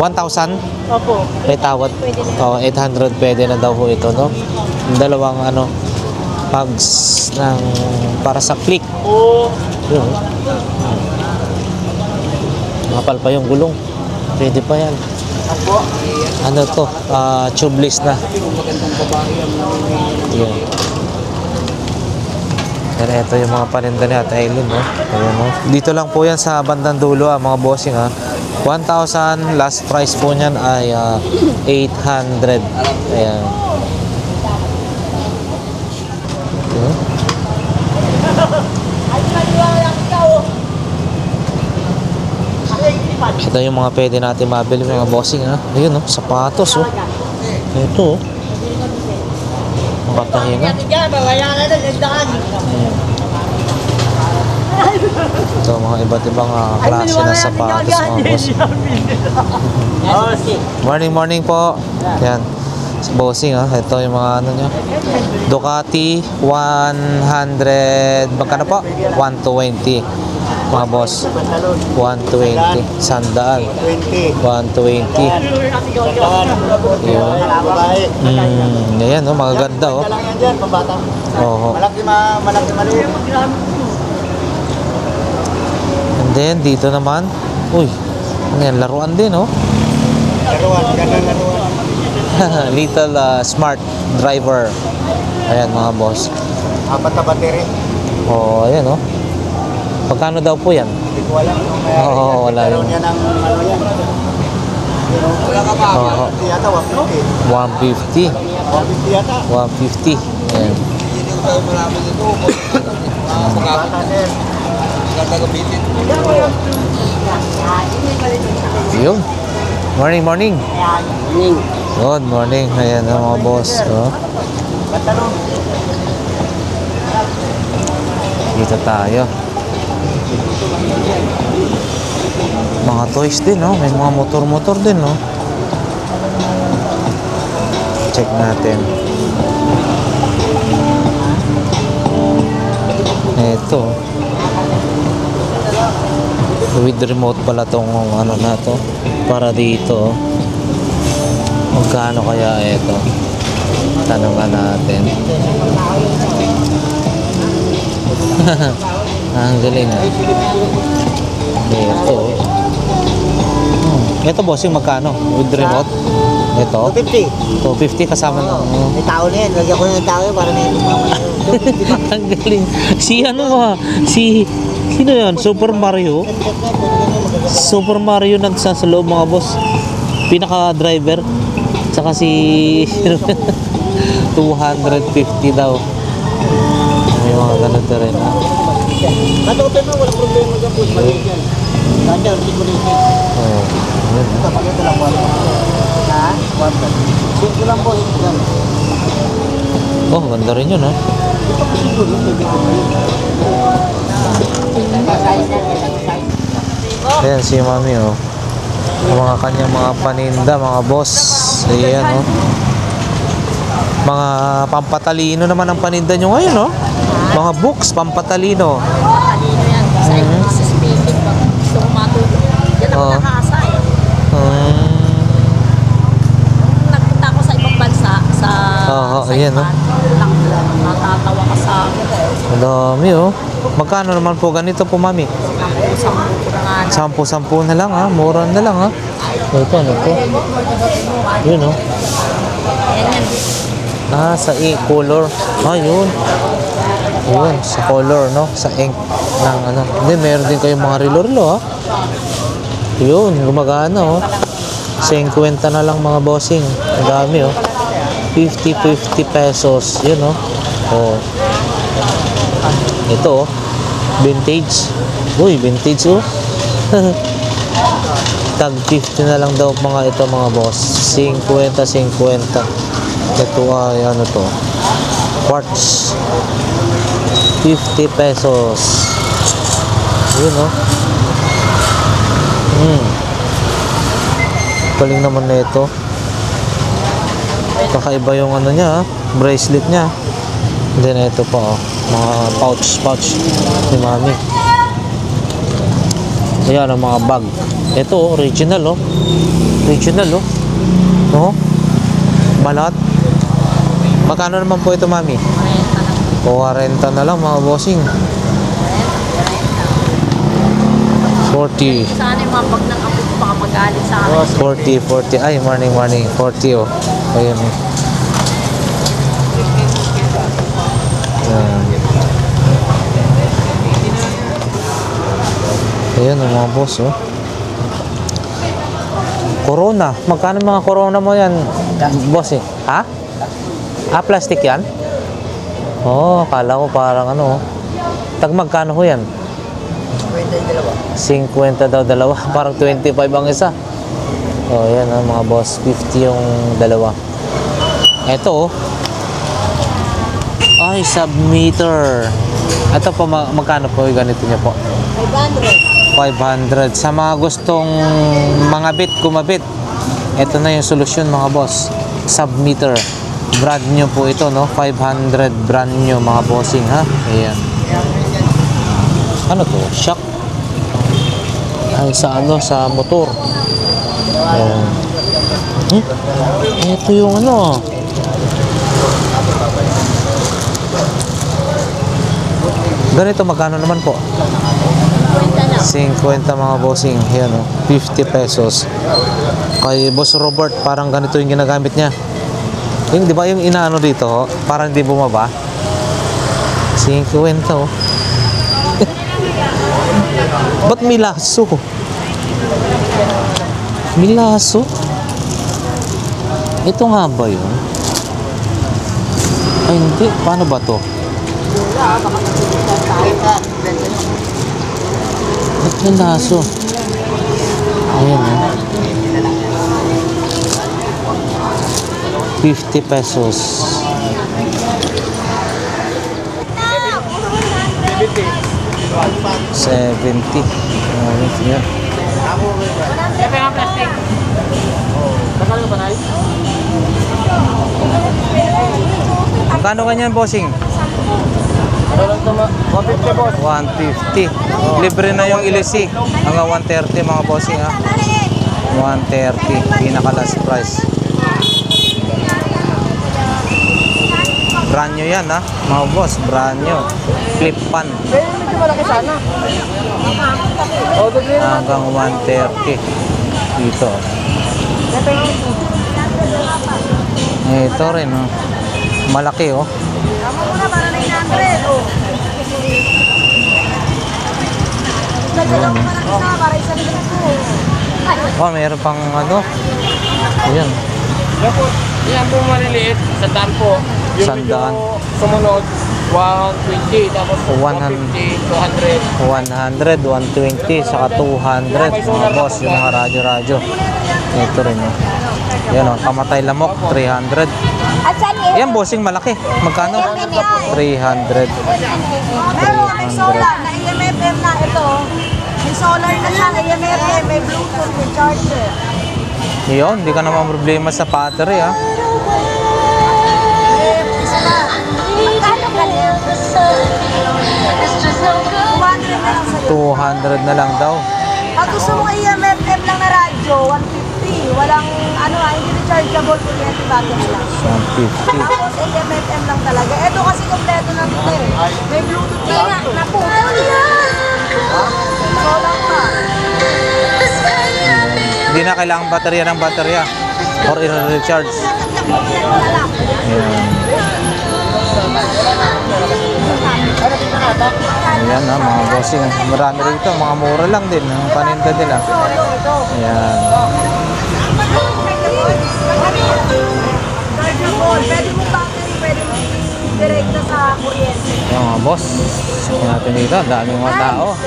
S1: 1,000?
S3: Opo.
S1: May tawad. Oh, 800 pwede na daw po ito no? Dalawang ano pags ng para sa click. Yun. Kapal pa yung gulong. Pwede pa yan. Ano to? Tubeless na. Yan. Yan, ito yung mga paninda ni Ate Aileen, no? Ayan, no? Dito lang po yan sa bandang dulo, mga bossing, ha? 1,000. Last price po niyan ay 800. Ayan. Okay. Ito yung mga pwede natin mabili mga bossing ha. Ayun oh, sapatos oh. Ito oh. Matahinga. Ito mga iba't ibang klase ng sapatos mga boss. Morning po. Yan. Bossing ha. Ito yung mga ano nyo. Ducati 100. Magkano po? 120. Mga boss. 120. Sandaan. 120. Yun. Ayan oh. Mga ganda oh. Oo.
S2: Malaki maliit.
S1: And then dito naman. Uy. Ano yan? Laruan din oh.
S2: Laruan.
S1: Little smart driver. Ayan mga boss.
S2: Apat na battery.
S1: Oh, ayan oh. Pagkano daw po yan?
S2: Hindi ko alam.
S1: Oo, wala
S2: Meron
S1: yun.
S2: yan ang ano yan. Wala ka ba?
S1: Oo.
S2: 150 yata,
S1: 150.
S2: 150 yata.
S1: 150. Ayan.
S2: Bata sir.
S1: Yun. Morning. Good morning. Ayan ang mga boss. Oh. Dito tayo. Mga toys din, no? May mga motor-motor din, no? Check natin. Ito. With remote pala tong ano na to. Para dito. Magkano kaya ito? Tanungan natin. Ang galing ah. Ito. Ito boss, yung magkano? With remote? Ito?
S2: 250.
S1: 250 kasama ng...
S2: May tao na yan. Lagyan ko ng tao yan para may tumama yun. 250
S1: Ang galing. Si ano ha? Sino yan? Super Mario? Super Mario nagsa sa loob mga boss. Pinaka-driver. Tsaka si... 250 daw. May mga ganito rin ha.
S2: Matuto na, walang problema dyan po. Maliit yan. Kanya, hindi ko rin.
S1: Oh, yun.
S2: Kapag ito lang po. Ha? 150 lang po.
S1: Oh, ganda rin yun ha. Ayan si mami oh. Ang mga kanyang mga paninda, mga boss. Ayan oh. Mga pampatalino naman ang paninda nyo ngayon oh. Mga books, pampatalino.
S4: Kanino yan? Sa speaking ba? Gusto ko matulog. Yan ang nakakasa eh. Nagpunta ako sa ibang bansa, sa
S1: ayan, no?
S4: Natatawa ka sa akin.
S1: Ang dami oh. Magkano naman po ganito po mami? 10 na lang ha. Mura na lang ha. Ito ano po? Yun oh. Ah, sa color. Ah, yun. Yun, sa color, no? Sa ink ng ano. Hindi, meron din kayong mga relo-relo, ha? Yun, gumagana, oh. 50 na lang mga bossing. Ang dami, oh. 50 pesos. Yun, oh. Oh. Ito, oh. Vintage. Uy, vintage, oh. Tag 50 na lang daw mga ito, mga boss. 50. Ito ay ano to. Quartz. 50 pesos. Yun oh. Galing naman na ito. Kakaiba yung ano niya, bracelet niya. Then ito pa oh. Mga pouch ni mami. Ayan ang mga bag. Ito oh, original oh. Original oh. No? Balat. Magkano naman po ito mami? 40 na lang mga bossing. 40.
S4: Sana yung mga bag ng apo ko baka magalit sa akin.
S1: 40. Ay, morning. 40 oh. Ayun oh. Ayan ang mga boss oh. Corona. Magkano mga Corona mo yan, boss eh? Ha? Plastic yan? Oh, akala ko parang ano. Tag magkano ho yan? 50 daw dalawa. Parang 25 ang isa. Oh, yan mga boss. 50 yung dalawa. Ito oh. Ay, submeter. Ito po, magkano po yung ganito niya po? 500. Sa mga gustong mga bit, kumabit. Ito na yung solusyon mga boss. Submeter. Brand new po ito, no? 500 brand new mga bossing, ha? Ayan. Ano to? Shock. Ay, sa ano? Sa motor. Ayan. Ito yung ano. Ganito magkano naman po? 50 mga bossing. Yan o. 50 pesos. Kay Boss Robert, parang ganito yung ginagamit niya. Yung, di ba yung inaano dito, ho? Parang di bumaba. 50 oh. Ba't may laso? May laso? Ito nga ba yun? Ay hindi. Paano ba to? Ba't may laso? Ayan eh. 50 pesos. 70. Yan. Magkano ganyan, bossing?
S3: 150 boss.
S1: 150. Libre na yung ilisi. Hanggang 130 mga bossing, ha. 130. Pinaka last price. Brand new yan, ha. Mga boss, brand new. Clip pan.
S3: Medyo malaki sana.
S1: Hanggang 130. Dito. Ito rin, oh. Malaki, oh. Oh, mayroon pang ano. Ayan.
S5: Yan po maliliit, sandaan po. Yung
S1: Sandaan.
S5: medyo sumunod, 120, tapos 150, 200.
S1: 100, 120, saka 200. Mga boss, yung mga radyo-radyo. Ito rin, oh. Yan, oh. Kamatay lamok, 300.
S4: At saan eh?
S1: Yan, bossing malaki. Magkano? 300.
S8: Meron, may solar na EMFM na ito. May solar na siya na EMFM, may Bluetooth, may charger.
S1: Yun, hindi ka naman problema sa battery, ha.
S8: Isa na.
S4: Magkano ka lang?
S1: 200 na lang daw.
S8: Pag gusto mong EMFM lang na radyo, 150. Walang, hindi rechargeable kuryente battery lang.
S1: 150.
S8: Tapos EMFM lang talaga. Ito kasi kompleto na ito eh. May Bluetooth
S4: Kaya nga,
S8: lang.
S4: naputol yan.
S8: Solar pa.
S1: Hindi na kailangang baterya ng baterya or i-recharge. Ayan. Ayan na, mga bossing. Marami rito, mga mura lang din ang paninda nila. Ayan.
S8: Pwede mo battery, pwede mo direkta sa kuryente.
S1: Ayan mga boss. Sakin natin dito, daming mga tao.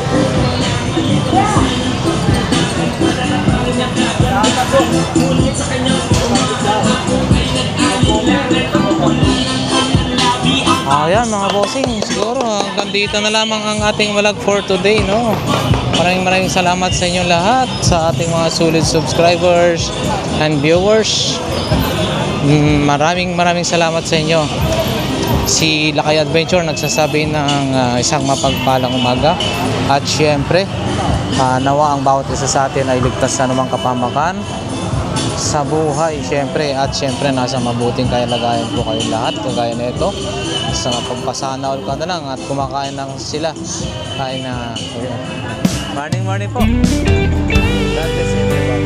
S1: Ayan mga bossing, siguro hanggang dito na lamang ang ating vlog for today, no? Maraming salamat sa inyong lahat, sa ating mga solid subscribers and viewers. Maraming salamat sa inyo. Si Lakay Adventure nagsasabi ng isang mapagpalang umaga. At syempre, nawa ang bawat isa sa atin ay ligtas sa anumang kapamakan sa buhay, syempre. At syempre, nasa mabuting kalagayan po kayo lahat, kagaya nito. Sa mapagpasana all ka na lang at kumakain lang sila. Kain na. Morning po. God bless everyone.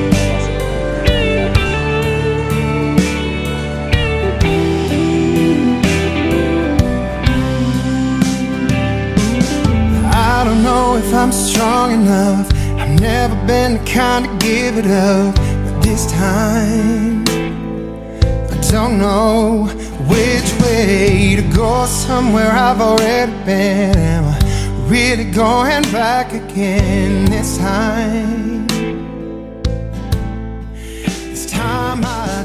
S9: I don't know if I'm strong enough. I've never been the kind to give it up. But this time. I don't know which way to go, somewhere I've already been. Am I really going back again this time? This time I